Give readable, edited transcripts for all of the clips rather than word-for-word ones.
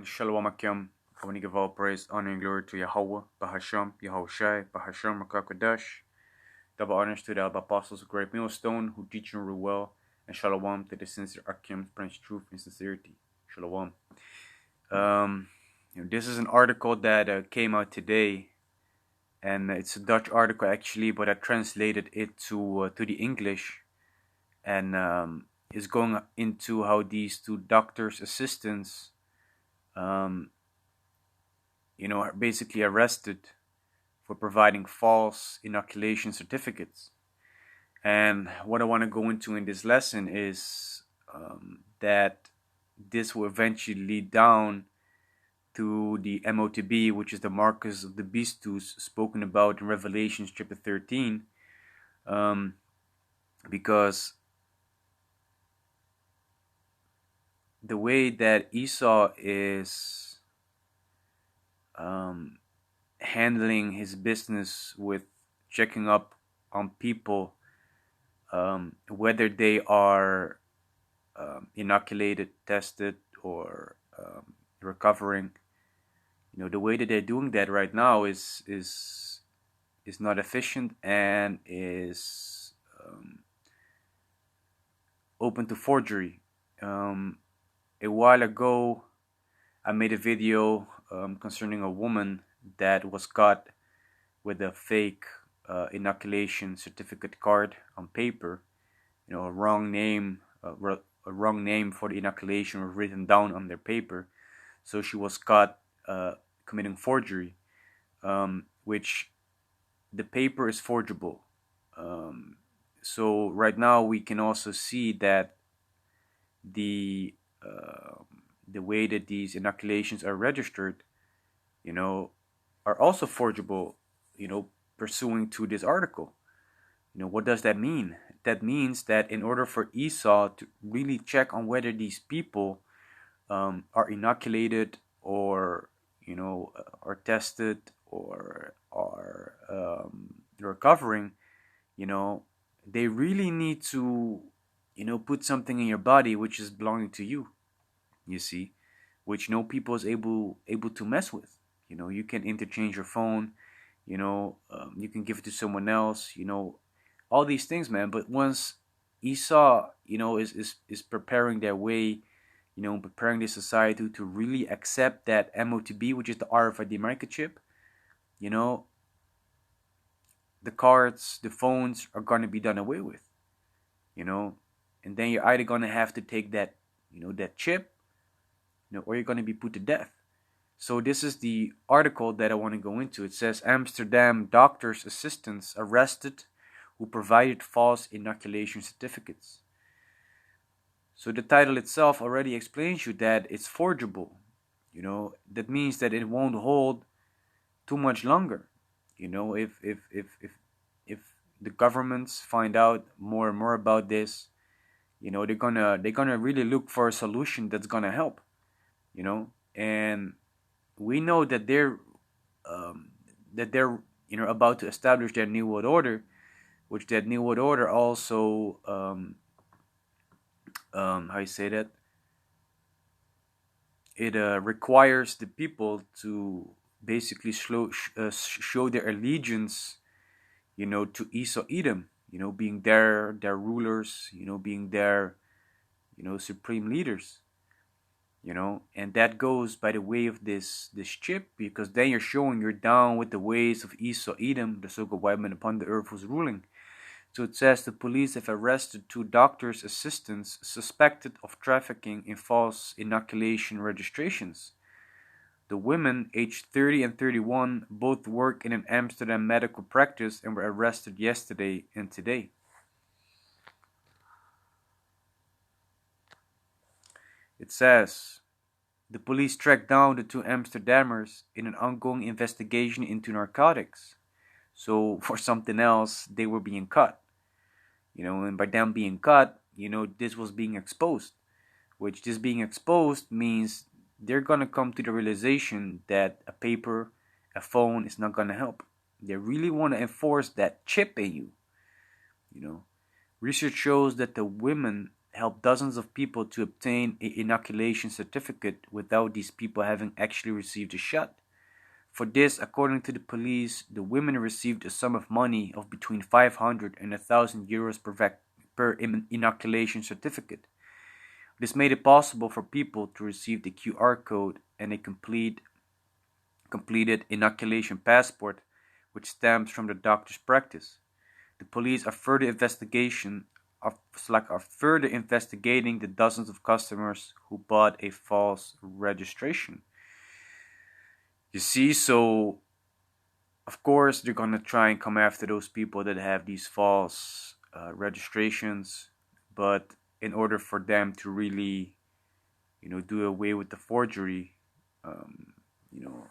Shalom Akim. I want to give all praise, honor, and glory to Yahawah, Bahasham, Yahawashi, Bahasham, Qadash. Double honors to the apostles of great Millstone who teach and rule well, and Shalom to the sincere Akim, Prince Truth and Sincerity. Shalom. This is an article that came out today, and it's a Dutch article actually, but I translated it to the English, and is going into how these two doctors' assistants are basically arrested for providing false inoculation certificates. And what I want to go into in this lesson is that this will eventually lead down to the M.O.T.B, which is the markers of the beast spoken about in Revelation chapter 13, because the way that Esau is handling his business with checking up on people, whether they are inoculated, tested, or recovering, the way that they're doing that right now is not efficient and is open to forgery. A while ago, I made a video concerning a woman that was caught with a fake inoculation certificate card on paper. A wrong name for the inoculation was written down on their paper, so she was caught committing forgery, which the paper is forgeable. So right now we can also see that the way that these inoculations are registered, are also forgeable, pursuing to this article. What does that mean? That means that in order for Esau to really check on whether these people are inoculated or, are tested or are recovering, they really need to, put something in your body which is belonging to you, you see, which no people is able to mess with. You can interchange your phone, you can give it to someone else, all these things, man. But once Esau, is preparing their way, preparing the society to really accept that M.O.T.B, which is the RFID microchip, the cards, the phones are going to be done away with, and then you're either going to have to take that, that chip, or you're going to be put to death. So this is the article that I want to go into. It says Amsterdam doctor's assistants arrested who provided false inoculation certificates. So the title itself already explains you that it's forgeable. That means that it won't hold too much longer. If the governments find out more and more about this, they're gonna really look for a solution that's gonna help. And we know that they're about to establish their New World Order, which that New World Order also how you say that, it requires the people to basically show their allegiance, to Esau Edom, being their rulers, being their supreme leaders. And that goes by the way of this chip, because then you're showing you're down with the ways of Esau Edom, the so-called white man upon the earth who's ruling. So it says the police have arrested two doctors' assistants suspected of trafficking in false inoculation registrations. The women, aged 30 and 31, both work in an Amsterdam medical practice and were arrested yesterday and today. It says the police tracked down the two Amsterdammers in an ongoing investigation into narcotics. So for something else, they were being caught. And by them being caught, this was being exposed. Which this being exposed means they're going to come to the realization that a paper, a phone is not going to help. They really want to enforce that chip in you. Research shows that the women helped dozens of people to obtain an inoculation certificate without these people having actually received a shot. For this, according to the police, the women received a sum of money of between 500 and 1,000 euros per inoculation certificate. This made it possible for people to receive the QR code and a completed inoculation passport, which stems from the doctor's practice. The police are further investigating the dozens of customers who bought a false registration. You see, so of course they're gonna try and come after those people that have these false registrations, but in order for them to really, do away with the forgery, um, you know,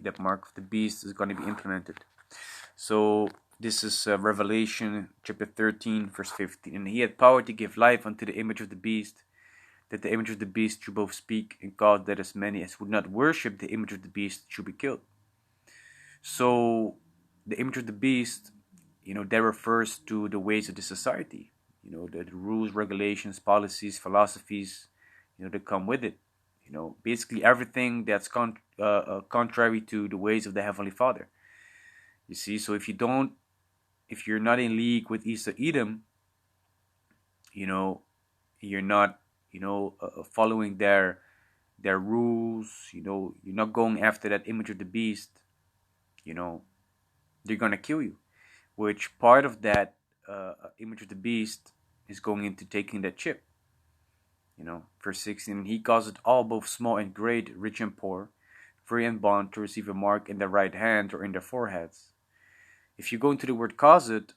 that mark of the beast is going to be implemented. So this is Revelation chapter 13, verse 15. And he had power to give life unto the image of the beast, that the image of the beast should both speak and cause that as many as would not worship the image of the beast should be killed. So the image of the beast, that refers to the ways of the society, the rules, regulations, policies, philosophies, that come with it. Basically everything that's contrary to the ways of the Heavenly Father. You see, so if you're not in league with Edom, you're not, following their rules, you're not going after that image of the beast, they're gonna kill you. Which part of that image of the beast is going into taking that chip. Verse 16, he caused all, both small and great, rich and poor, free and bond, to receive a mark in their right hand or in their foreheads. If you go into the word cause it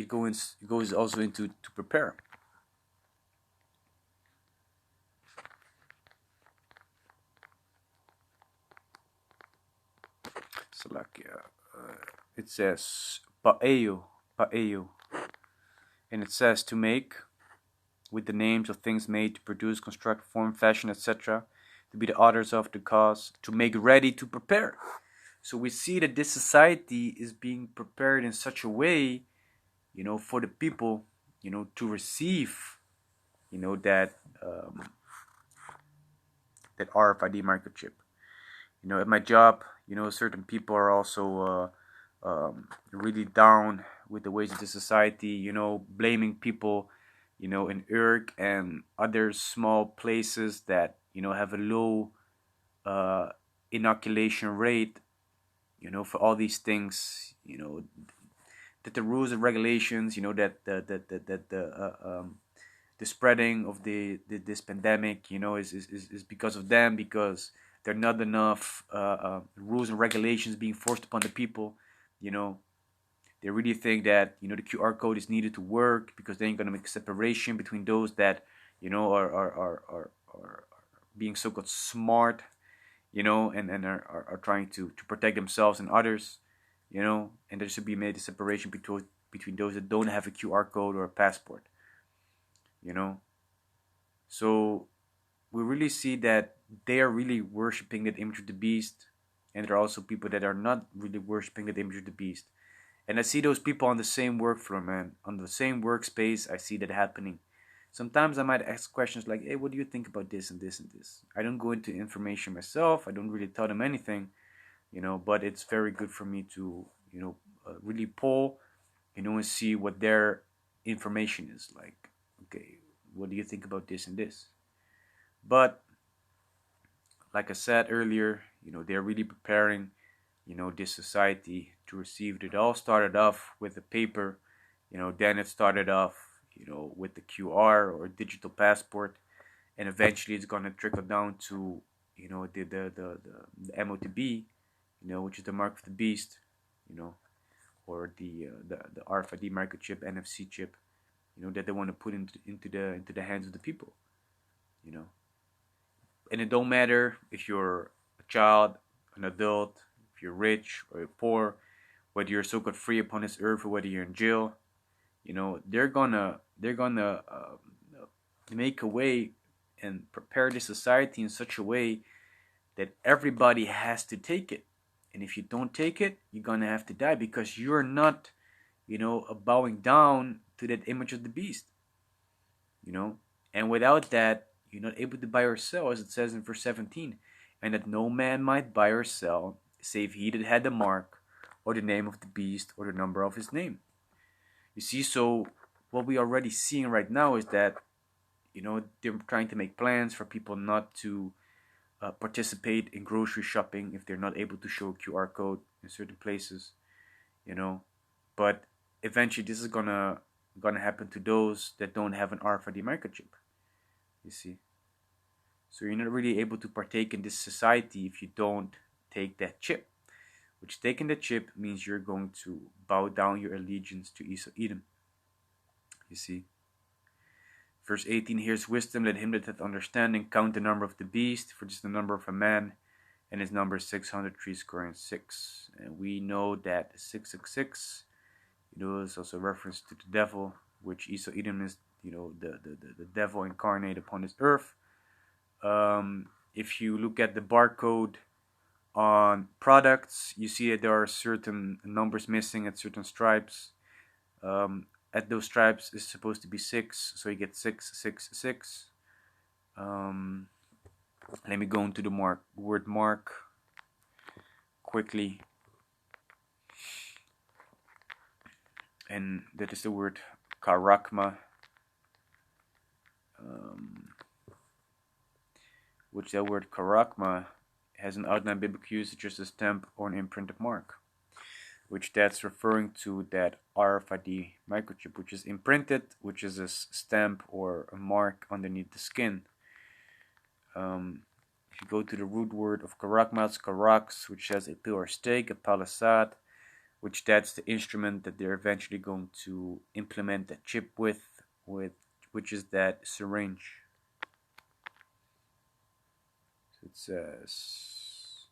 goes also into to prepare. So like it says paeo, and it says to make, with the names of things made, to produce, construct, form, fashion, etc., to be the authors of, the cause, to make ready, to prepare. So we see that this society is being prepared in such a way, for the people, to receive, that that RFID microchip. At my job, certain people are also really down with the ways of the society, blaming people, in Urk and other small places that, have a low inoculation rate, for all these things, that the rules and regulations, that the spreading of this pandemic, is because of them, because there are not enough rules and regulations being forced upon the people. They really think that the QR code is needed to work, because they're going to make a separation between those that are being so-called smart, and are trying to protect themselves and others, and there should be made a separation between those that don't have a QR code or a passport. So we really see that they are really worshiping that image of the beast, and there are also people that are not really worshiping that image of the beast. And I see those people on the same work floor, man, on the same workspace. I see that happening. Sometimes I might ask questions like, hey, what do you think about this and this and this? I don't go into information myself. I don't really tell them anything, but it's very good for me to, really pull, and see what their information is like. Okay, what do you think about this and this? But like I said earlier, they're really preparing, this society to receive. It all started off with a paper, then it started off, with the QR or digital passport, and eventually it's gonna trickle down to, the M.O.T.B, which is the mark of the beast, or the RFID microchip, NFC chip, that they want to put into the hands of the people, and it don't matter if you're a child, an adult, if you're rich or you're poor, whether you're so-called free upon this earth or whether you're in jail, they're gonna make a way and prepare the society in such a way that everybody has to take it. And if you don't take it, you're gonna have to die, because you're not, bowing down to that image of the beast. you know. And without that, you're not able to buy or sell, as it says in verse 17, and that no man might buy or sell, save he that had the mark, or the name of the beast, or the number of his name. You see, so what we already seeing right now is that, they're trying to make plans for people not to participate in grocery shopping if they're not able to show a QR code in certain places, you know. But eventually, this is gonna happen to those that don't have an RFID microchip. You see, so you're not really able to partake in this society if you don't take that chip. Which taking the chip means you're going to bow down your allegiance to Edom. You see. Verse 18, here's wisdom, let him that hath understanding count the number of the beast, for it is the number of a man, and his number is 603 square and 6. And we know that 666, is also a reference to the devil, which Edom is, the devil incarnate upon this earth. If you look at the barcode on products, you see that there are certain numbers missing at certain stripes. At those stripes is supposed to be 6, so you get 666. Let me go into the word mark quickly, and that is the word karakma, which that word karakma has an outline biblical usage as a stamp or an imprinted mark, which that's referring to that RFID microchip, which is imprinted, which is a stamp or a mark underneath the skin. If you go to the root word of karakma, it's karaks, which has a pure stake, a palisade, which that's the instrument that they're eventually going to implement that chip with which is that syringe. So it says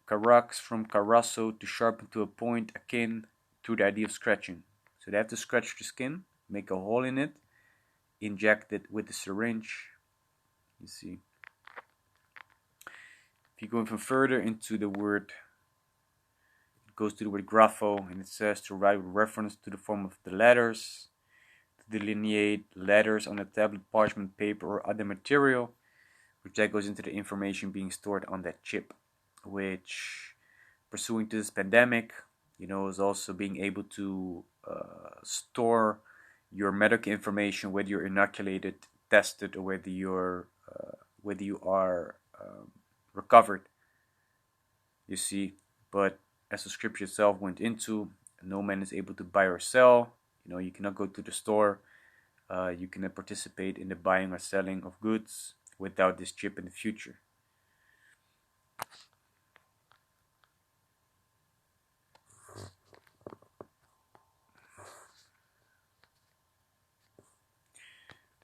karaks from karasso, to sharpen to a point akin to the idea of scratching. So they have to scratch the skin, make a hole in it, inject it with the syringe. You see. If you go even further into the word, it goes to the word grapho, and it says to write with reference to the form of the letters, to delineate letters on a tablet, parchment, paper, or other material, which that goes into the information being stored on that chip, which, pursuing to this pandemic, is also being able to store your medical information, whether you're inoculated, tested, or whether you are recovered. You see, but as the scripture itself went into, no man is able to buy or sell. You cannot go to the store. You cannot participate in the buying or selling of goods without this chip in the future.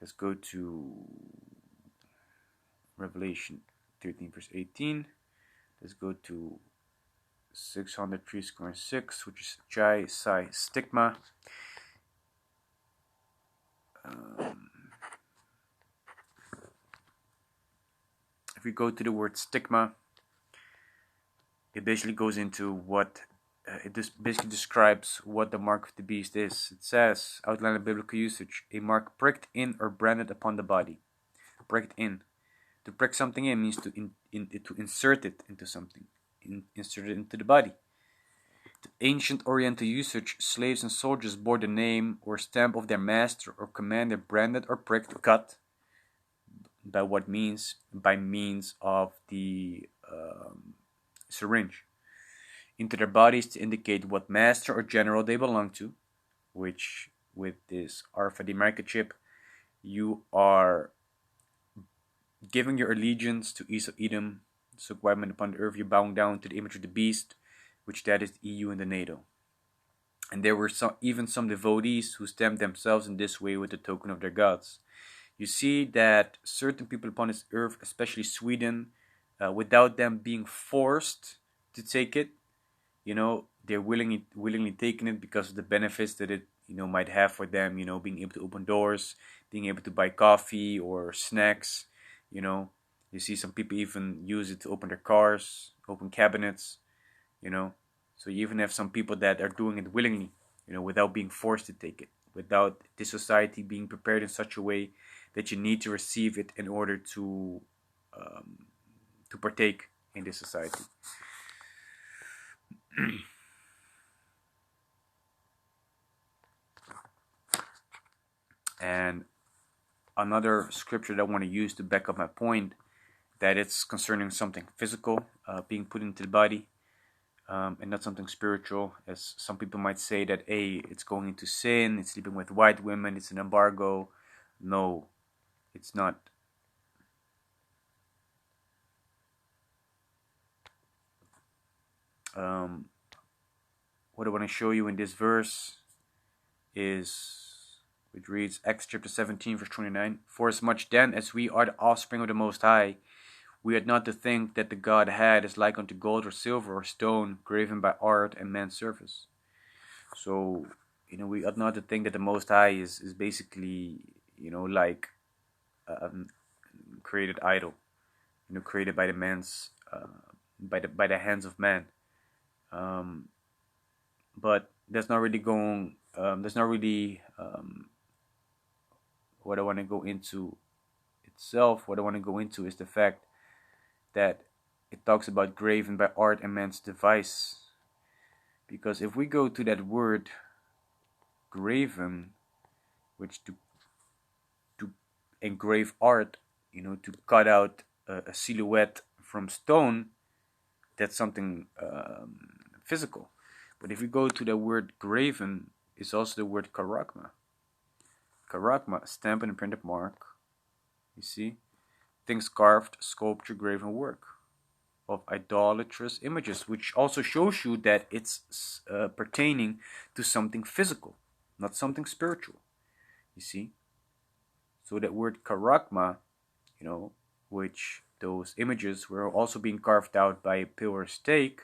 Let's go to Revelation 13 verse 18. Let's go to 603 square 6, which is Jai Psi Stigma. If we go to the word stigma, it basically goes into what basically describes what the mark of the beast is. It says, outline of biblical usage, a mark pricked in or branded upon the body. Pricked in. To prick something in means to insert it into something, insert it into the body. To ancient Oriental usage, slaves and soldiers bore the name or stamp of their master or commander branded or pricked, cut. By what means? By means of the syringe into their bodies to indicate what master or general they belong to, which with this RFID microchip, you are giving your allegiance to Edom, so women upon the earth, you're bowing down to the image of the beast, which that is the EU and the NATO. And there were even some devotees who stamped themselves in this way with the token of their gods. You see that certain people upon this earth, especially Sweden, without them being forced to take it, they're willingly taking it because of the benefits that it might have for them. Being able to open doors, being able to buy coffee or snacks. You see some people even use it to open their cars, open cabinets. So you even have some people that are doing it willingly, without being forced to take it. without this society being prepared in such a way that you need to receive it in order to partake in this society. And another scripture that I want to use to back up my point, that it's concerning something physical being put into the body, and not something spiritual, as some people might say that, hey, it's going into sin, it's sleeping with white women, it's an embargo. No, it's not. What I want to show you in this verse is, it reads, Acts chapter 17 verse 29, for as much then as we are the offspring of the Most High, we ought not to think that the Godhead is like unto gold or silver or stone, graven by art and man's service. So, we ought not to think that the Most High is basically, like created idol, created by the man's, by the hands of man. But that's not really what I want to go into itself. What I want to go into is the fact that it talks about graven by art and man's device. Because if we go to that word graven, which to engrave art, to cut out a silhouette from stone, that's something physical. But if we go to the word graven, it's also the word karakma. Karakma, stamp and printed mark. You see? Things carved, sculpture, graven work of idolatrous images, which also shows you that it's pertaining to something physical, not something spiritual. You see? So that word karakma, which those images were also being carved out by a pillar stake,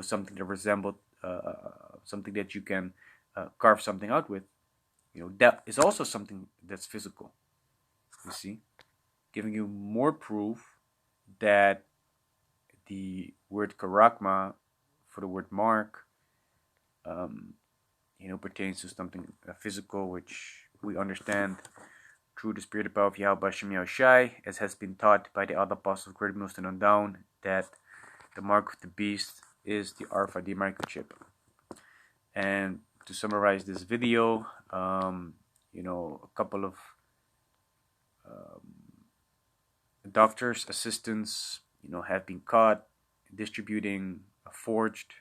something that resembled something that you can carve something out with, that is also something that's physical. You see? Giving you more proof that the word karakma for the word mark, pertains to something physical, which we understand through the spirit and power of Yahawah, Bahasham, Yahawashi, as has been taught by the other apostles, great Millstone on down, that the mark of the beast is the RFID microchip. And to summarize this video, a couple of doctors, assistants, have been caught distributing forged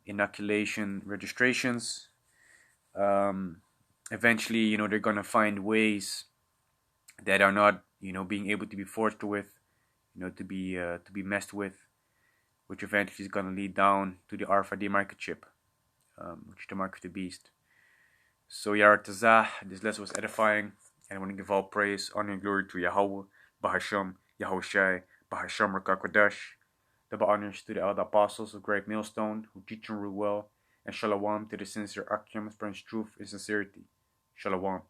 inoculation registrations. Eventually, they're gonna find ways that are not, being able to be forged with, to be messed with, which eventually is gonna lead down to the RFID microchip, which is the mark of the beast. So Rawchaa, this lesson was edifying, and I want to give all praise, honor, and glory to Yahawah, Bahasham, Yahawashi, Bahasham, Qadash. Double honors to the other apostles of great Millstone who teach and rule well, and shalom to the sincere Akim, spreading truth and sincerity. Shalom.